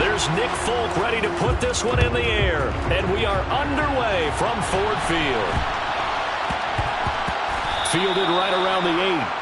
There's Nick Folk ready to put this one in the air. And we are underway from Ford Field. Fielded right around the 8.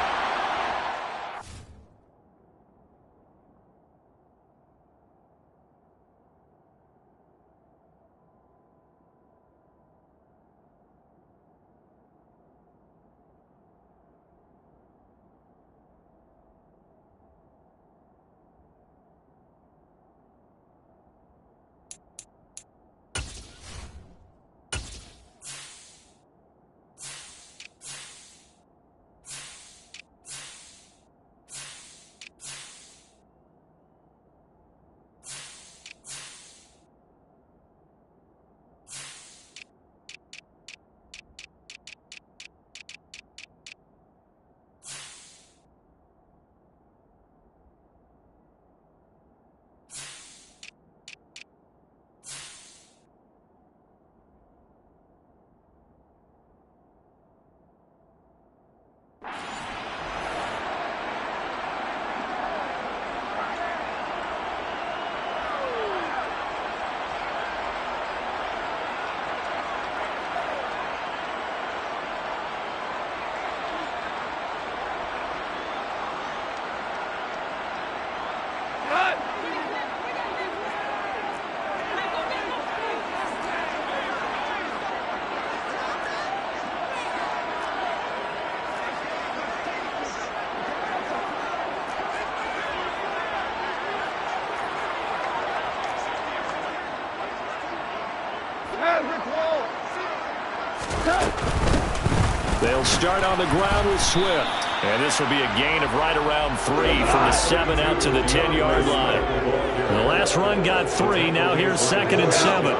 They'll start on the ground with Swift. And this will be a gain of right around 3 from the 7 out to the 10-yard line. The last run got 3. Now here's 2nd and 7.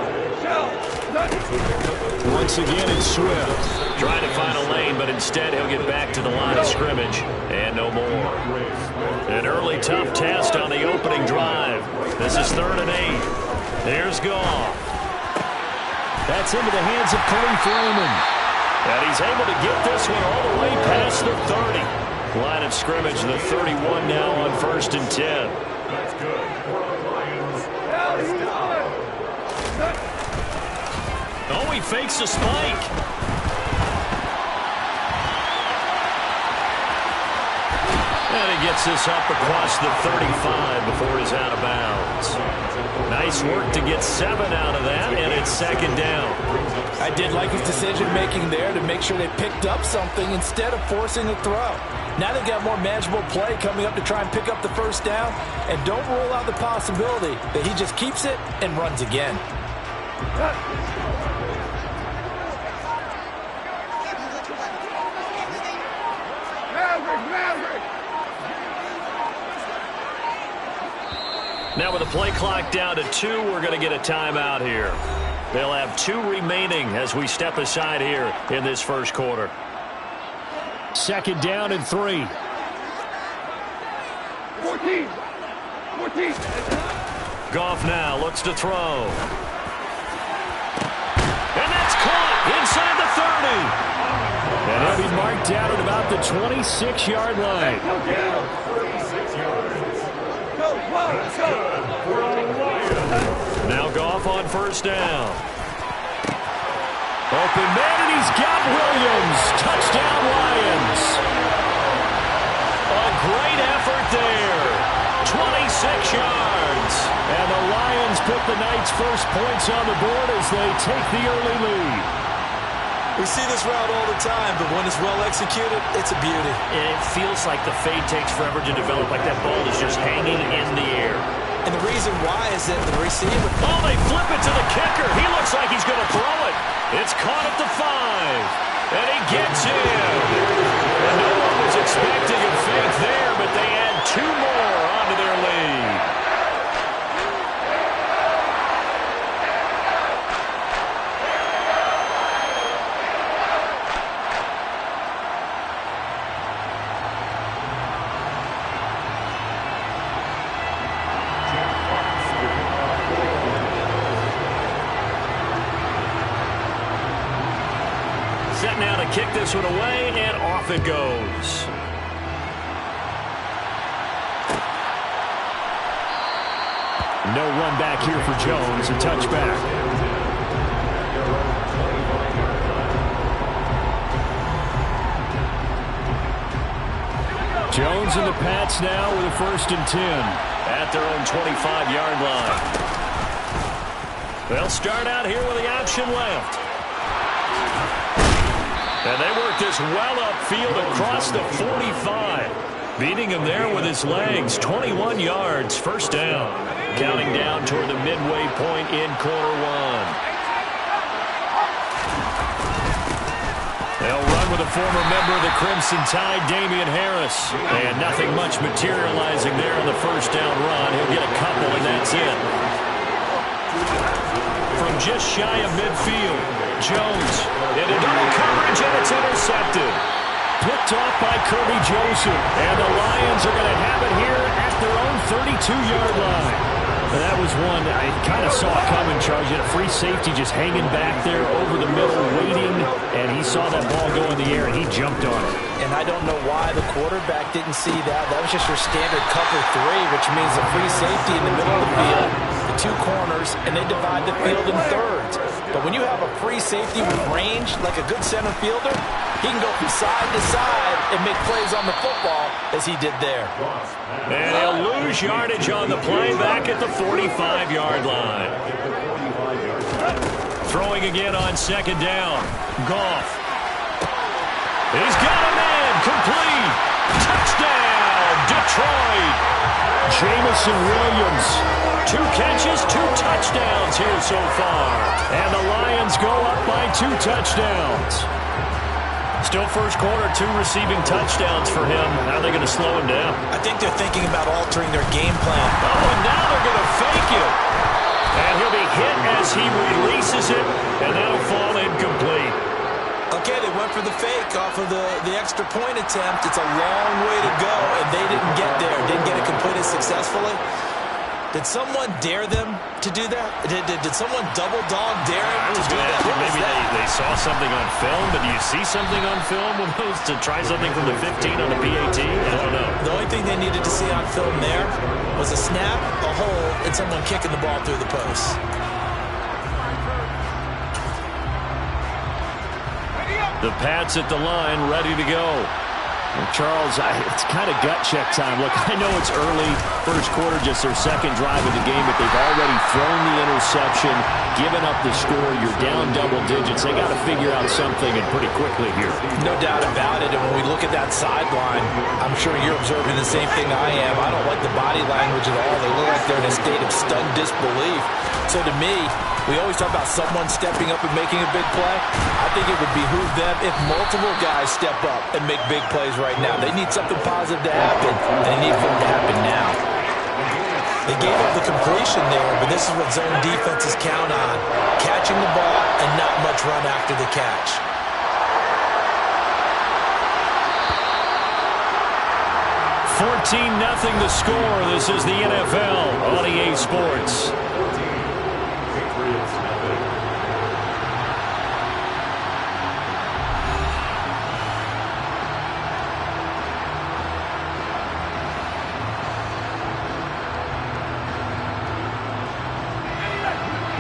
Once again, it's Swift. Trying to find a lane, but instead he'll get back to the line of scrimmage. And no more. An early tough test on the opening drive. This is 3rd and 8. Here's Goff. That's into the hands of Khalif Raymond. And he's able to get this one all the way past the 30. Line of scrimmage, the 31 now on 1st and 10. That's good. Oh, he fakes a spike. And he gets this up across the 35 before he's out of bounds. Nice work to get 7 out of that, and it's 2nd down. I did like his decision-making there to make sure they picked up something instead of forcing a throw. Now they've got more manageable play coming up to try and pick up the 1st down, and don't rule out the possibility that he just keeps it and runs again. Now with the play clock down to 2, we're going to get a timeout here. They'll have 2 remaining as we step aside here in this first quarter. 2nd down and 3. 14. Goff now looks to throw. And that's caught inside the 30. And he'll be marked down at about the 26-yard line. Now Goff on 1st down. Open man, and he's got Williams. Touchdown, Lions. A great effort there. 26 yards. And the Lions put the night's first points on the board as they take the early lead. We see this route all the time, but when it's well executed, it's a beauty. And it feels like the fade takes forever to develop, like that ball is just hanging in the air. And the reason why is that the receiver... Oh, they flip it to the kicker. He looks like he's going to throw it. It's caught at the 5. And he gets in. And no one was expecting a fake there, but they add 2 more onto their lead. Set now to kick this one away, and off it goes. No run back here for Jones. A touchback. Jones and the Pats now with a 1st and 10 at their own 25-yard line. They'll start out here with the option left. And they work this well upfield across the 45. Beating him there with his legs. 21 yards, 1st down. Counting down toward the midway point in quarter one. They'll run with a former member of the Crimson Tide, Damian Harris. And nothing much materializing there on the 1st down run. He'll get a couple, and that's it. From just shy of midfield, Jones into double coverage, and it's intercepted. Picked off by Kirby Joseph. And the Lions are going to have it here at their own 32-yard line. That was one I kind of saw coming, Charles. You had a free safety just hanging back there over the middle, waiting, and he saw that ball go in the air, and he jumped on it. And I don't know why the quarterback didn't see that. That was just your standard cover 3, which means a free safety in the middle of the field, the 2 corners, and they divide the field in thirds. But when you have a free safety with range, like a good center fielder, he can go from side to side and make plays on the football as he did there. And he'll lose yardage on the play back at the 45-yard line. Throwing again on 2nd down. Goff. He's got a man. Complete. Touchdown, Detroit. Jameson Williams. 2 catches, 2 touchdowns here so far. And the Lions go up by 2 touchdowns. Still first quarter, 2 receiving touchdowns for him. How are they going to slow him down? I think they're thinking about altering their game plan. Oh, and now they're going to fake it. And he'll be hit as he releases it, and that'll fall incomplete. Okay, they went for the fake off of the extra point attempt. It's a long way to go, and they didn't get there. Didn't get it completed successfully. Did someone dare them to do that? Did someone double dog dare them to do that? Maybe they saw something on film, but do you see something on film with those to try something from the 15 on the PAT? I don't know. The only thing they needed to see on film there was a snap, a hold, and someone kicking the ball through the post. The Pats at the line, ready to go. Well, Charles, it's kind of gut check time. Look, I know it's early, first quarter, just their 2nd drive of the game, but they've already thrown the interception, given up the score. You're down double digits. They got to figure out something, and pretty quickly here. No doubt about it. And when we look at that sideline, I'm sure you're observing the same thing I am. I don't like the body language at all. They look like they're in a state of stunned disbelief. So to me, we always talk about someone stepping up and making a big play. I think it would behoove them if multiple guys step up and make big plays right now. They need something positive to happen, and they need for it to happen now. They gave up the completion there, but this is what zone defenses count on. Catching the ball and not much run after the catch. $14-0 the score. This is the NFL on EA Sports.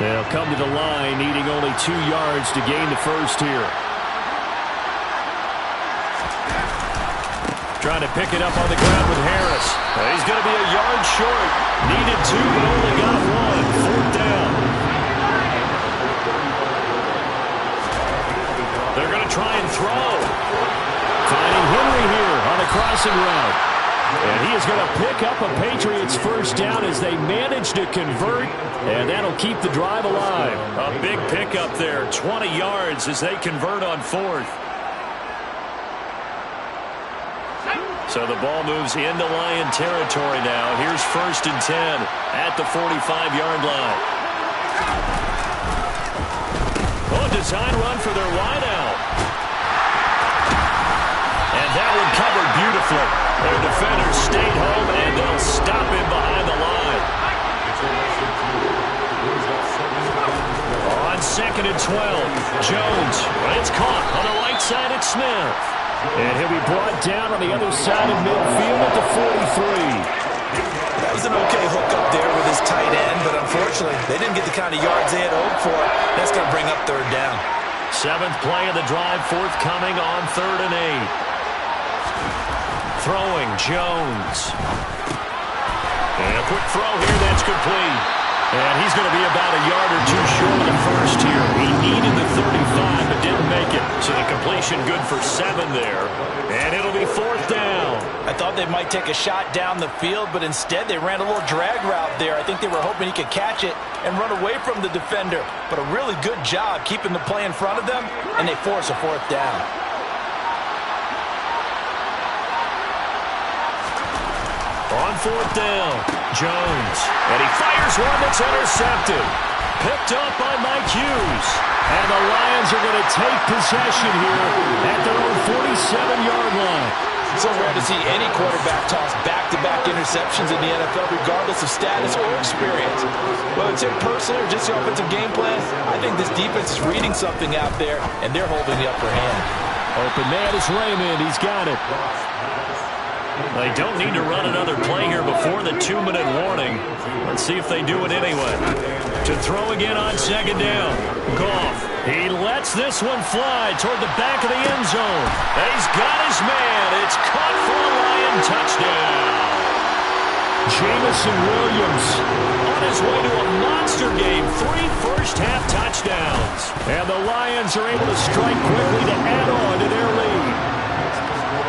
They'll come to the line, needing only 2 yards to gain the first here. Trying to pick it up on the ground with Harris. He's going to be a yard short. Needed 2, but only got 1. 4th down. They're going to try and throw. Finding Henry here on a crossing route. And he is going to pick up a Patriots first down as they manage to convert, and that'll keep the drive alive. A big pickup there, 20 yards as they convert on 4th. So the ball moves into Lion territory now. Here's 1st and 10 at the 45-yard line. Oh, design run for their wideout. And that one covered beautifully. Their defenders stayed home, and they'll stop him behind the line. On 2nd and 12, Jones. It's caught on the right side at Smith. And he'll be brought down on the other side of midfield at the 43. That was an okay hook up there with his tight end. unfortunately, they didn't get the kind of yards they had hoped for. That's going to bring up third down. 7th play of the drive, forthcoming on 3rd and 8. Throwing, Jones. And a quick throw here, that's complete. And he's going to be about a yard or two short of the first here. He needed the 35, but didn't make it. So the completion good for 7 there. And it'll be 4th down. I thought they might take a shot down the field, but instead they ran a little drag route there. I think they were hoping he could catch it and run away from the defender. But a really good job keeping the play in front of them, and they force a 4th down. On 4th down, Jones. And he fires one that's intercepted. Picked up by Mike Hughes. And the Lions are going to take possession here at their own 47-yard line. It's so rare to see any quarterback toss back-to-back interceptions in the NFL, regardless of status or experience. Whether it's him personally or just the offensive game plan, I think this defense is reading something out there, and they're holding the upper hand. Open man is Raymond. He's got it. They don't need to run another play here before the 2-minute warning. Let's see if they do it anyway. To throw again on 2nd down. Goff. He lets this one fly toward the back of the end zone. And he's got his man. It's caught for a Lion touchdown. Jameson Williams on his way to a monster game. 3 first-half touchdowns. And the Lions are able to strike quickly to add on to their lead.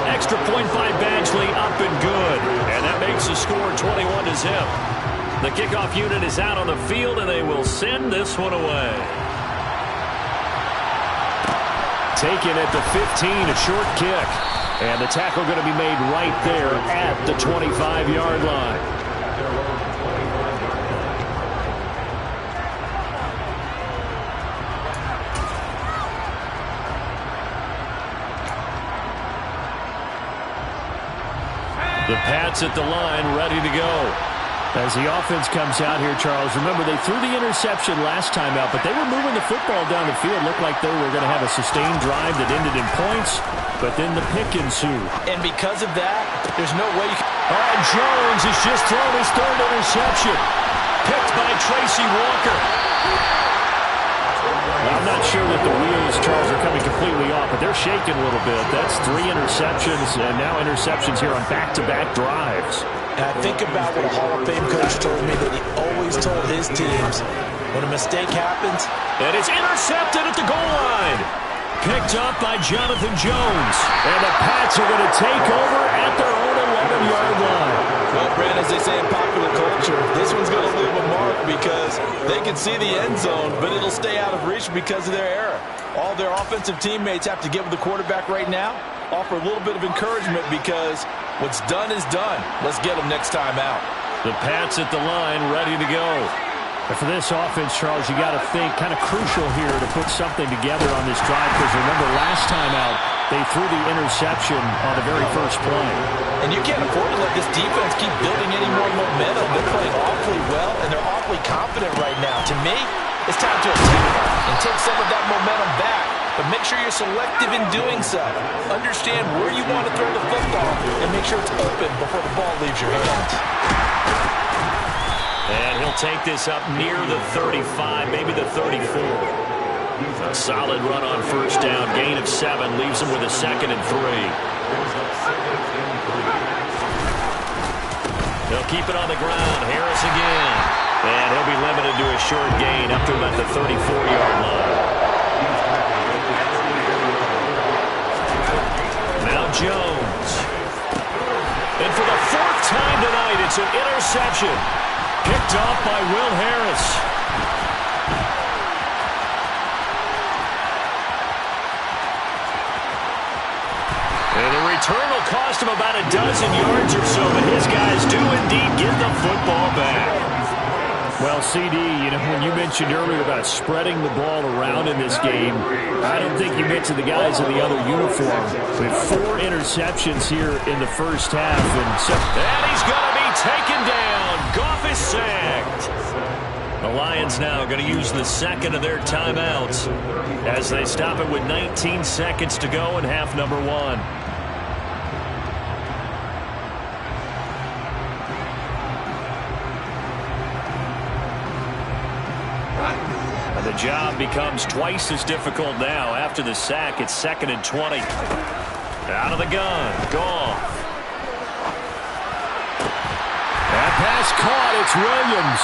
Extra point by Badgley, up and good. And that makes the score 21-0. The kickoff unit is out on the field, and they will send this one away. Taken at the 15, a short kick. And the tackle going to be made right there at the 25-yard line. The Pats at the line, ready to go. As the offense comes out here, Charles, remember they threw the interception last time out, but they were moving the football down the field. Looked like they were going to have a sustained drive that ended in points, but then the pick ensued. And because of that, there's no way you can... Jones has just thrown his 3rd interception. Picked by Tracy Walker. I'm not sure that the wheels, Charles, are coming completely off, but they're shaking a little bit. That's 3 interceptions, and now interceptions here on back-to-back drives. And I think about what a Hall of Fame coach told me that he always told his teams, when a mistake happens... And it's intercepted at the goal line. Picked up by Jonathan Jones. And the Pats are going to take over at their own 11-yard line. Well, Brand, as they say in popular culture, this one's going to leave a mark because they can see the end zone, but it'll stay out of reach because of their error. All their offensive teammates have to get with the quarterback right now, offer a little bit of encouragement because what's done is done. Let's get them next time out. The Pats at the line, ready to go. And for this offense, Charles, you got to think kind of crucial here to put something together on this drive because remember last time out, they threw the interception on the very first play. And you can't afford to let this defense keep building any more momentum. They're playing awfully well, and they're awfully confident right now. To me, it's time to attack and take some of that momentum back. But make sure you're selective in doing so. Understand where you want to throw the football and make sure it's open before the ball leaves your hands. And he'll take this up near the 35, maybe the 34. A solid run on first down. Gain of 7 leaves him with a 2nd and 3. They'll keep it on the ground. Harris again. And he'll be limited to a short gain up to about the 34-yard line. Now Jones. And for the 4th time tonight, it's an interception. Picked off by Will Harris. And the return will cost him about a dozen yards or so, but his guys do indeed get the football back. Well, CD, you know, when you mentioned earlier about spreading the ball around in this game, I don't think you mentioned the guys in the other uniform. With 4 interceptions here in the first half. And he's going to be taken down. Goff is sacked. The Lions now going to use the 2nd of their timeouts as they stop it with 19 seconds to go in half number 1. job becomes twice as difficult now. After the sack, it's 2nd and 20. Out of the gun, Goff. That pass caught. It's Williams.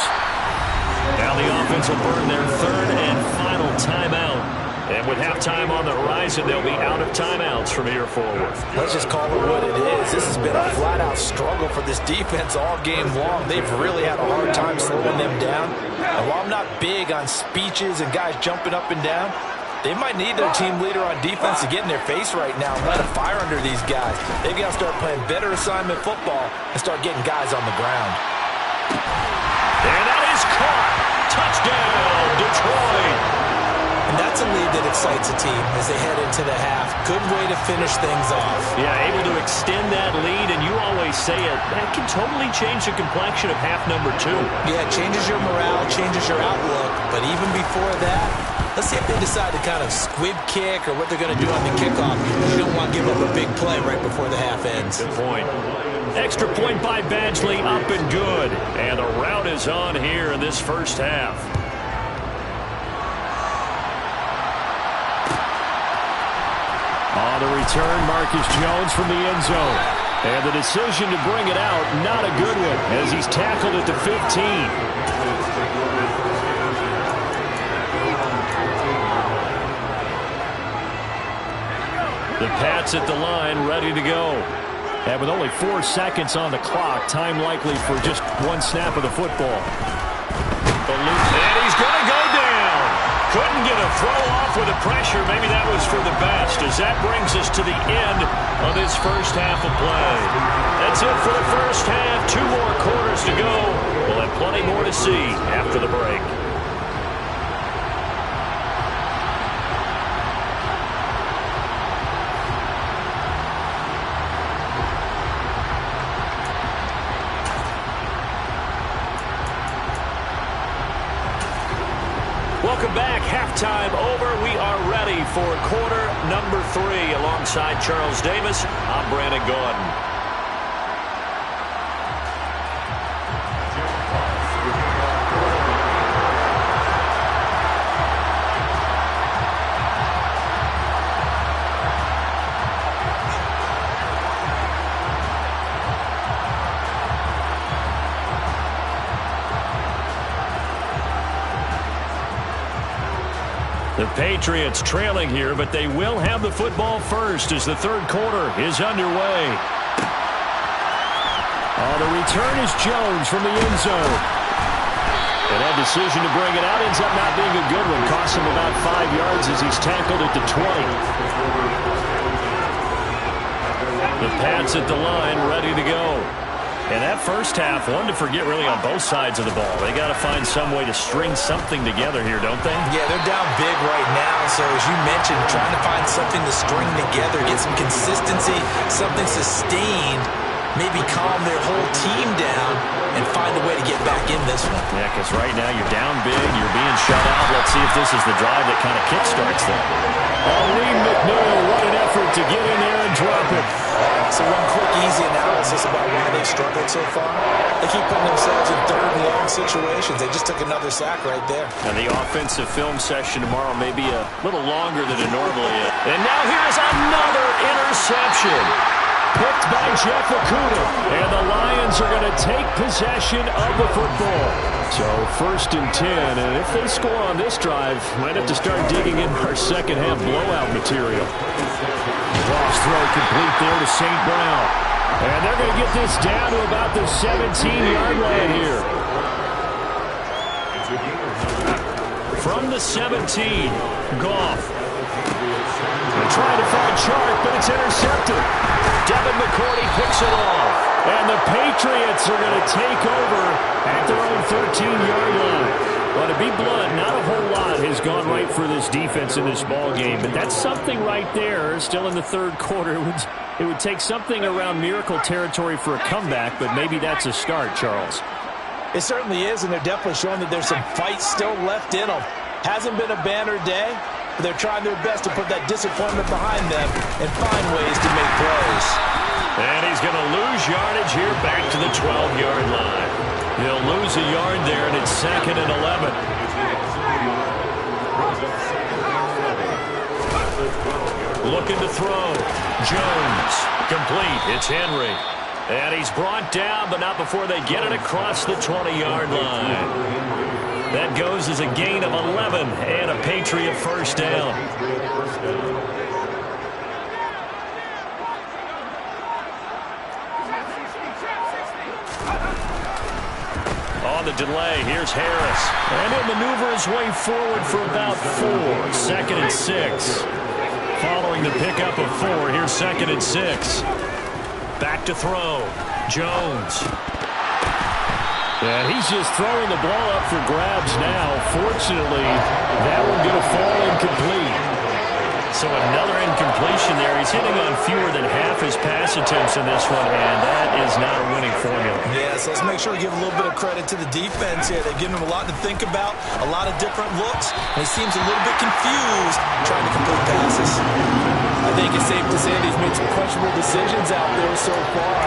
Now the offense will burn their 3rd and final timeout. And with halftime on the horizon, they'll be out of timeouts from here forward. Let's just call it what it is. This has been a flat-out struggle for this defense all game long. They've really had a hard time slowing them down. And while I'm not big on speeches and guys jumping up and down, they might need their team leader on defense to get in their face right now and let a fire under these guys. They've got to start playing better assignment football and start getting guys on the ground. And that is caught. Touchdown, Detroit. And that's a lead that excites a team as they head into the half. Good way to finish things off. Yeah, able to extend that lead, and you always say it, that can totally change the complexion of half number 2. Yeah, it changes your morale, changes your outlook. But even before that, let's see if they decide to kind of squib kick or what they're going to do on the kickoff. You don't want to give up a big play right before the half ends. Good point. Extra point by Badgley, up and good. And the route is on here in this first half. On the return, Marcus Jones from the end zone. And the decision to bring it out, not a good one, as he's tackled at the 15. The Pats at the line, ready to go. And with only 4 seconds on the clock, time likely for just one snap of the football. And he's going to go down. Couldn't get a throw off with the pressure. Maybe that was for the best, as that brings us to the end of this first half of play. That's it for the first half. 2 more quarters to go. We'll have plenty more to see after the break. Welcome back. Halftime over. We are ready for quarter number 3. Alongside Charles Davis, I'm Brandon Gaudin. The Patriots trailing here, but they will have the football first as the third quarter is underway. The return is Jones from the end zone. And that decision to bring it out ends up not being a good one. Costs him about 5 yards as he's tackled at the 20. The Pats at the line, ready to go. And that first half, one to forget really on both sides of the ball. They got to find some way to string something together here, don't they? Yeah, they're down big right now. So as you mentioned, trying to find something to string together, get some consistency, something sustained, maybe calm their whole team down and find a way to get back in this one. Yeah, because right now you're down big, you're being shut out. Let's see if this is the drive that kind of kickstarts them. Lee McNeil, what an effort to get in there and drop it. So one quick, easy analysis about why they've struggled so far. They keep putting themselves in third and long situations. They just took another sack right there. And the offensive film session tomorrow may be a little longer than it normally is. And now here's another interception. Picked by Jeff Okudah. And the Lions are going to take possession of the football. So 1st and 10. And if they score on this drive, might have to start digging in our second half blowout material. Cross throw complete there to St. Brown. And they're going to get this down to about the 17-yard line here. From the 17, Goff. They're trying to find Chark, but it's intercepted. Devin McCourty picks it off. And the Patriots are going to take over at their own 13-yard line. Well, to be blunt, not a whole lot has gone right for this defense in this ball game, but that's something right there. Still in the third quarter, it would take something around miracle territory for a comeback, but maybe that's a start, Charles. It certainly is, and they're definitely showing that there's some fight still left in them. Hasn't been a banner day, but they're trying their best to put that disappointment behind them and find ways to make plays. And he's going to lose yardage here back to the 12-yard line. He'll lose a yard there, and it's 2nd and 11. Looking to throw. Jones. Complete. It's Henry. And he's brought down, but not before they get it across the 20-yard line. That goes as a gain of 11 and a Patriot first down. On the delay, here's Harris. And he'll maneuver his way forward for about 4. 2nd and 6. Following the pickup of 4, here's 2nd and 6. Back to throw. Jones. Yeah, he's just throwing the ball up for grabs now. Fortunately, that one going to fall incomplete. So another incompletion there. He's hitting on fewer than half his pass attempts in this one, and that is not a winning formula. Yes, let's make sure we give a little bit of credit to the defense here. They've given him a lot to think about, a lot of different looks, and he seems a little bit confused trying to complete passes. I think it's safe to say that he's made some questionable decisions out there so far.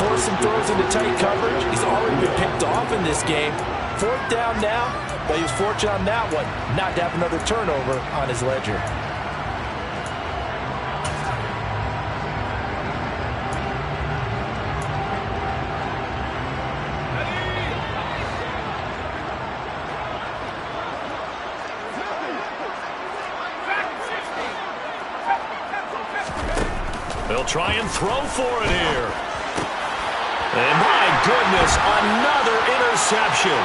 Forced some throws into tight coverage. He's already been picked off in this game. 4th down now, but he was fortunate on that one not to have another turnover on his ledger. They'll try and throw for it here. And my goodness, another interception.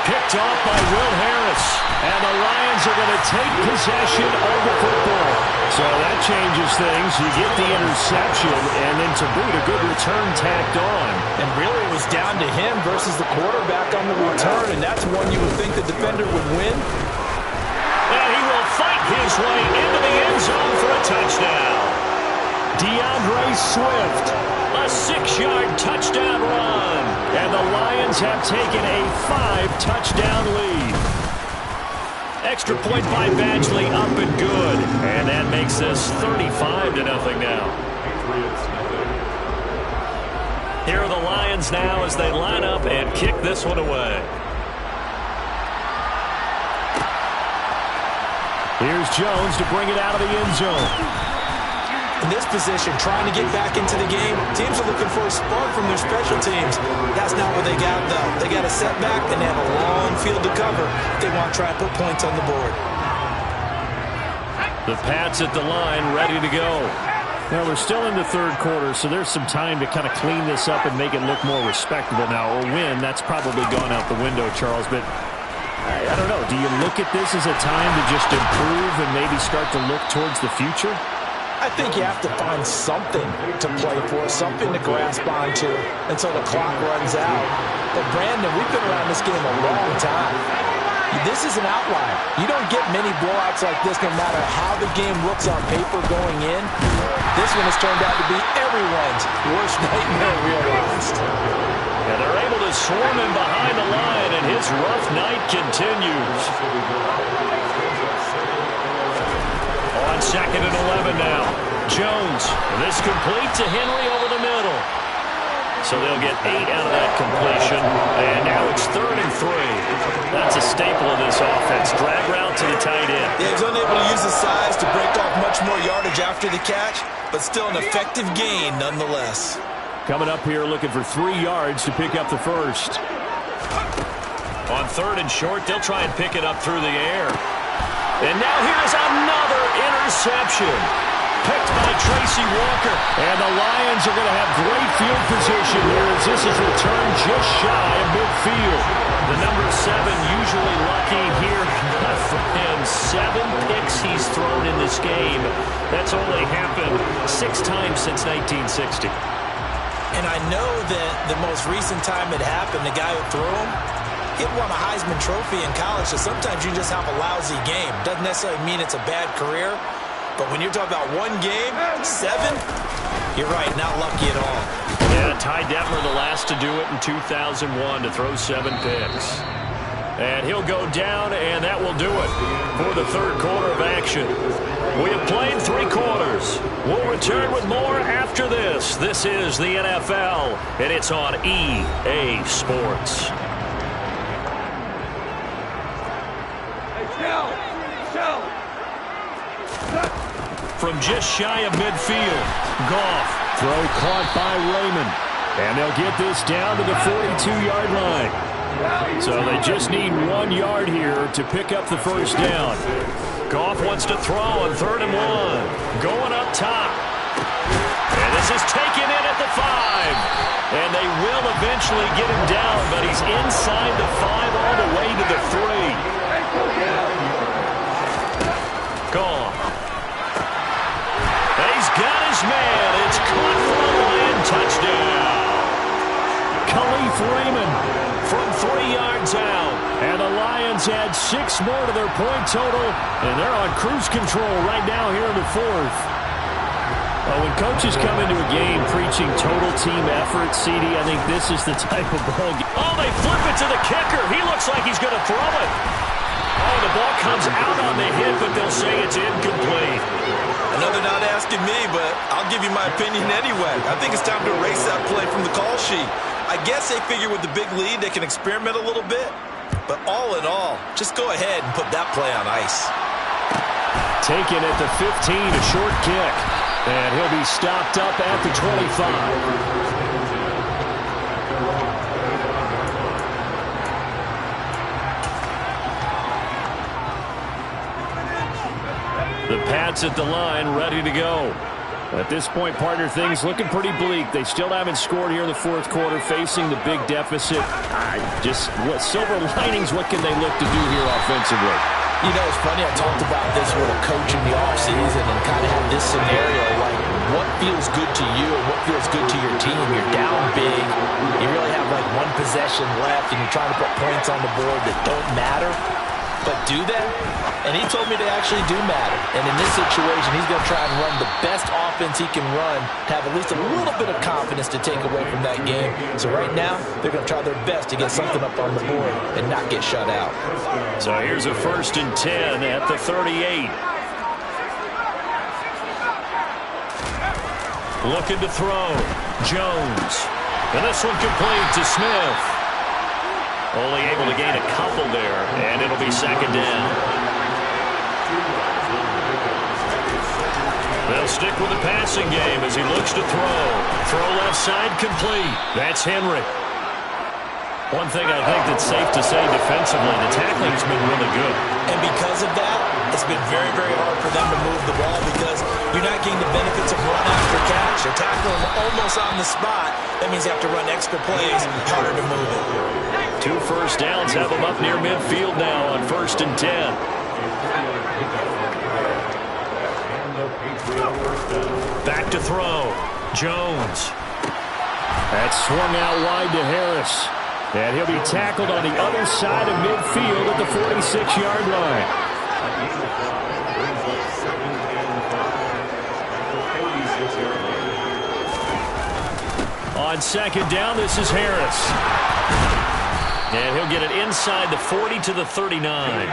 Picked off by Will Harris. And the Lions are going to take possession of the football. So that changes things. You get the interception, and then to boot, a good return tacked on. And really it was down to him versus the quarterback on the return, and that's one you would think the defender would win. And he will fight his way into the end zone for a touchdown. DeAndre Swift, a 6-yard touchdown run. And the Lions have taken a 5-touchdown lead. Extra point by Badgley, up and good. And that makes this 35-0 now. Here are the Lions now as they line up and kick this one away. Here's Jones to bring it out of the end zone. In this position, trying to get back into the game, teams are looking for a spark from their special teams. That's not what they got, though. They got a setback, and they have a long field to cover if they want to try and put points on the board. The Pats at the line, ready to go. Well, we're still in the 3rd quarter, so there's some time to kind of clean this up and make it look more respectable now. Or win, that's probably gone out the window, Charles. But I don't know. Do you look at this as a time to just improve and maybe start to look towards the future? I think you have to find something to play for, something to grasp onto until the clock runs out. But, Brandon, we've been around this game a long time. This is an outlier. You don't get many blowouts like this no matter how the game looks on paper going in. This one has turned out to be everyone's worst nightmare realized. And they're able to swarm him behind the line, and his rough night continues. On 2nd and 11 now. Jones. This complete to Henry over the middle. So they'll get 8 out of that completion. And now it's 3rd and 3. That's a staple of this offense. Drag route to the tight end. Yeah, he's unable to use his size to break off much more yardage after the catch, but still an effective gain nonetheless. Coming up here looking for 3 yards to pick up the first. On 3rd and short, they'll try and pick it up through the air. And now here's another interception. Picked by Tracy Walker. And the Lions are going to have great field position here as this is returned just shy of midfield. The number 7 usually lucky here. Not for him. 7 picks he's thrown in this game. That's only happened 6 times since 1960. And I know that the most recent time it happened, the guy who threw him, he won a Heisman Trophy in college, so sometimes you just have a lousy game. Doesn't necessarily mean it's a bad career, but when you're talking about one game, 7, you're right, not lucky at all. Yeah, Ty Detmer the last to do it in 2001 to throw 7 picks. And he'll go down, and that will do it for the 3rd quarter of action. We have played 3 quarters. We'll return with more after this. This is the NFL, and it's on EA Sports. From just shy of midfield, Goff. Throw caught by Raymond. And they'll get this down to the 42-yard line. So they just need 1 yard here to pick up the first down. Goff wants to throw on 3rd and 1. Going up top. And this is taken in at the 5. And they will eventually get him down, but he's inside the 5 all the way to the 3. Goff. He's got his man. It's caught for a Lion touchdown. Khalif Raymond from 3 yards out. And the Lions add 6 more to their point total, and they're on cruise control right now here in the 4th. Well, when coaches come into a game preaching total team effort, CD, I think this is the type of ball. Oh, they flip it to the kicker. He looks like he's going to throw it. Oh, the ball comes out on the hit, but they'll say it's incomplete. I know they're not asking me, but I'll give you my opinion anyway. I think it's time to erase that play from the call sheet. I guess they figure with the big lead they can experiment a little bit. But all in all, just go ahead and put that play on ice. Taken at the 15, a short kick. And he'll be stopped up at the 25. The Pats at the line, ready to go. At this point, partner, things looking pretty bleak. They still haven't scored here in the 4th quarter, facing the big deficit. What silver linings, what can they look to do here offensively? You know, it's funny, I talked about this with a coach in the offseason and kind of had this scenario, like, what feels good to you and what feels good to your team? You're down big, you really have like 1 possession left, and you're trying to put points on the board that don't matter, but do that? And he told me they actually do matter. And in this situation, he's going to try and run the best offense he can run to have at least a little bit of confidence to take away from that game. So right now, they're going to try their best to get something up on the board and not get shut out. So here's a 1st and 10 at the 38. Looking to throw. Jones. And this one complete to Smith. Only able to gain a couple there, and it'll be 2nd down. They'll stick with the passing game as he looks to throw. Throw left side complete. That's Henry. One thing I think that's safe to say defensively, the tackling's been really good. And because of that, it's been very, very hard for them to move the ball because you're not getting the benefits of run after catch. You're tackling them almost on the spot. That means you have to run extra plays, harder to move it. 2 first downs have them up near midfield now on 1st and 10. Back to throw. Jones. That's swung out wide to Harris. And he'll be tackled on the other side of midfield at the 46-yard line. On 2nd down, this is Harris. And he'll get it inside the 40 to the 39.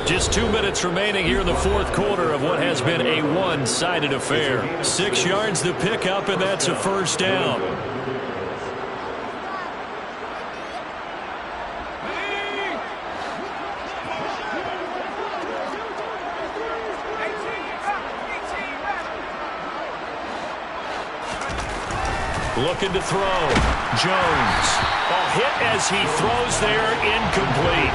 Just 2 minutes remaining here in the 4th quarter of what has been a one-sided affair. 6 yards to pick up, and that's a 1st down. Looking to throw. Jones. A hit as he throws there, incomplete.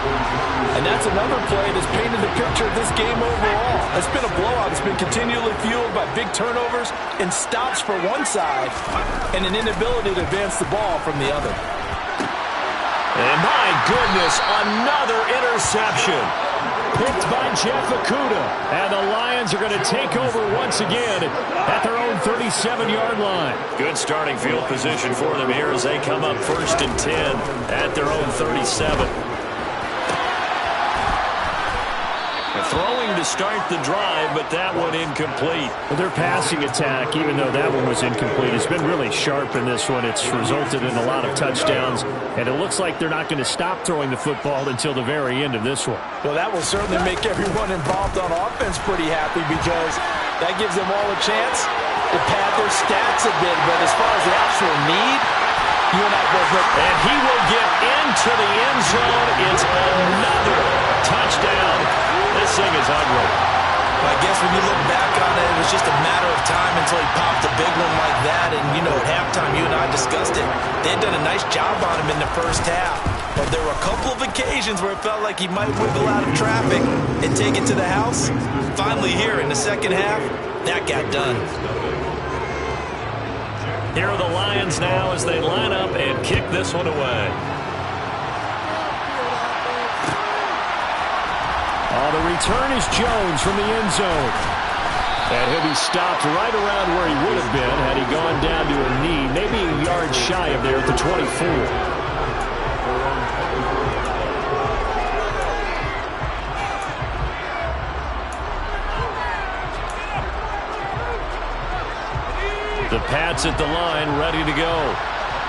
And that's another play that's painted the picture of this game overall. It's been a blowout. It's been continually fueled by big turnovers and stops for one side and an inability to advance the ball from the other. And my goodness, another interception. Picked by Jeff Okudah. And the Lions are going to take over once again at their own 37-yard line. Good starting field position for them here as they come up 1st and 10 at their own 37. Throwing to start the drive, but that one incomplete. Well, their passing attack, even though that one was incomplete, has been really sharp in this one. It's resulted in a lot of touchdowns, and it looks like they're not going to stop throwing the football until the very end of this one. Well, that will certainly make everyone involved on offense pretty happy because that gives them all a chance to pad their stats a bit. But as far as the actual need, you and I both look. And he will get into the end zone. It's another touchdown. sing is ugly. I guess when you look back on it, it was just a matter of time until he popped a big one like that. And, you know, at halftime, you and I discussed it. They had done a nice job on him in the first half. But there were a couple of occasions where it felt like he might wiggle out of traffic and take it to the house. Finally here in the second half, that got done. Here are the Lions now as they line up and kick this one away. The return is Jones from the end zone. And he'll be stopped right around where he would have been had he gone down to a knee, maybe a yard shy of there at the 24. The Pats at the line, ready to go.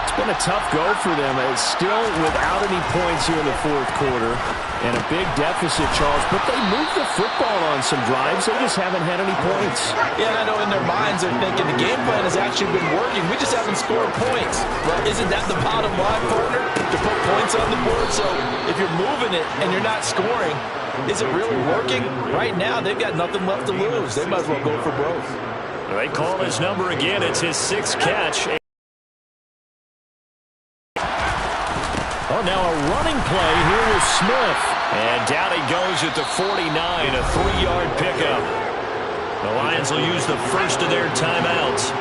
It's been a tough go for them. It's still without any points here in the fourth quarter. And a big deficit, Charles, but they moved the football on some drives. They just haven't had any points. Yeah, and I know in their minds they're thinking the game plan has actually been working. We just haven't scored points. Well, isn't that the bottom line, partner? To put points on the board? So if you're moving it and you're not scoring, is it really working? Right now, they've got nothing left to lose. They might as well go for broke. They call his number again. It's his sixth catch. Oh, now a running play here with Smith. And down he goes at the 49, a 3-yard pickup. The Lions will use the first of their timeouts.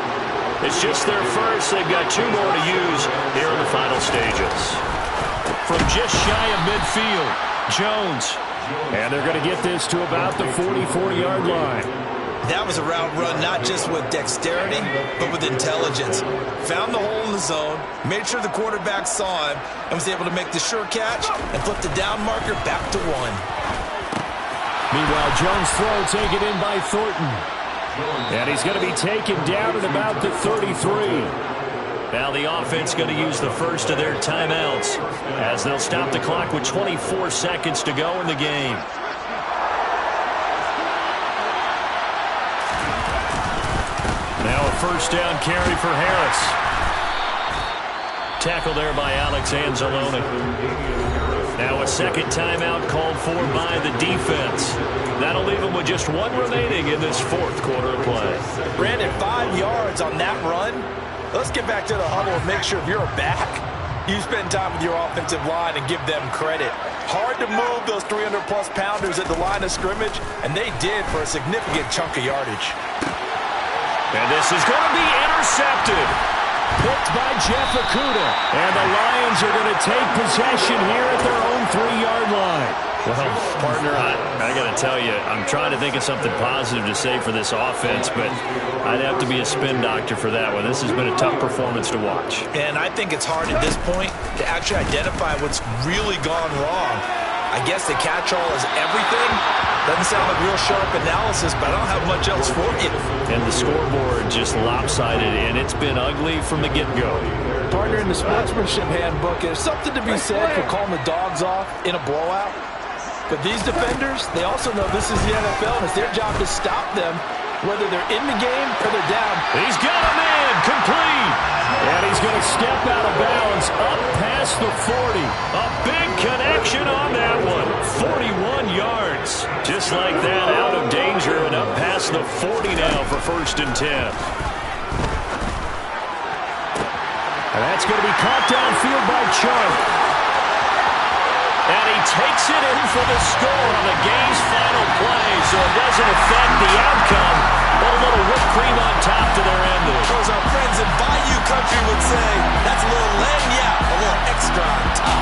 It's just their first. They've got 2 more to use here in the final stages. From just shy of midfield, Jones. And they're going to get this to about the 44-yard line. That was a route run not just with dexterity, but with intelligence. Found the hole in the zone, made sure the quarterback saw him, and was able to make the sure catch and flip the down marker back to 1. Meanwhile, Jones' throw taken in by Thornton. And he's going to be taken down at about the 33. Now the offense going to use the first of their timeouts as they'll stop the clock with 24 seconds to go in the game. Now a first down carry for Harris. Tackle there by Alex Anzalone. Now a second timeout called for by the defense. That'll leave them with just 1 remaining in this fourth quarter of play. Brandon, 5 yards on that run. Let's get back to the huddle and make sure if you're a back, you spend time with your offensive line and give them credit. Hard to move those 300-plus pounders at the line of scrimmage, and they did for a significant chunk of yardage. And this is going to be intercepted. Picked by Jeff Okudah. And the Lions are going to take possession here at their own 3-yard line. Well, partner, I got to tell you, I'm trying to think of something positive to say for this offense, but I'd have to be a spin doctor for that one. This has been a tough performance to watch. And I think it's hard at this point to actually identify what's really gone wrong. I guess the catch-all is everything. Doesn't sound like real sharp analysis, but I don't have much else for you. And the scoreboard just lopsided, and it's been ugly from the get-go. Partner, in the sportsmanship handbook, there's something to be said for calling the dogs off in a blowout. But these defenders, they also know this is the NFL, and it's their job to stop them, whether they're in the game or they're down. He's got a man, complete. And he's going to step out of bounds up past the 40. A big connection on that one. 41 yards. Just like that, out of danger and up past the 40 now for 1st and 10. And that's going to be caught downfield by Chark. And he takes it in for the score on the game's final play, so it doesn't affect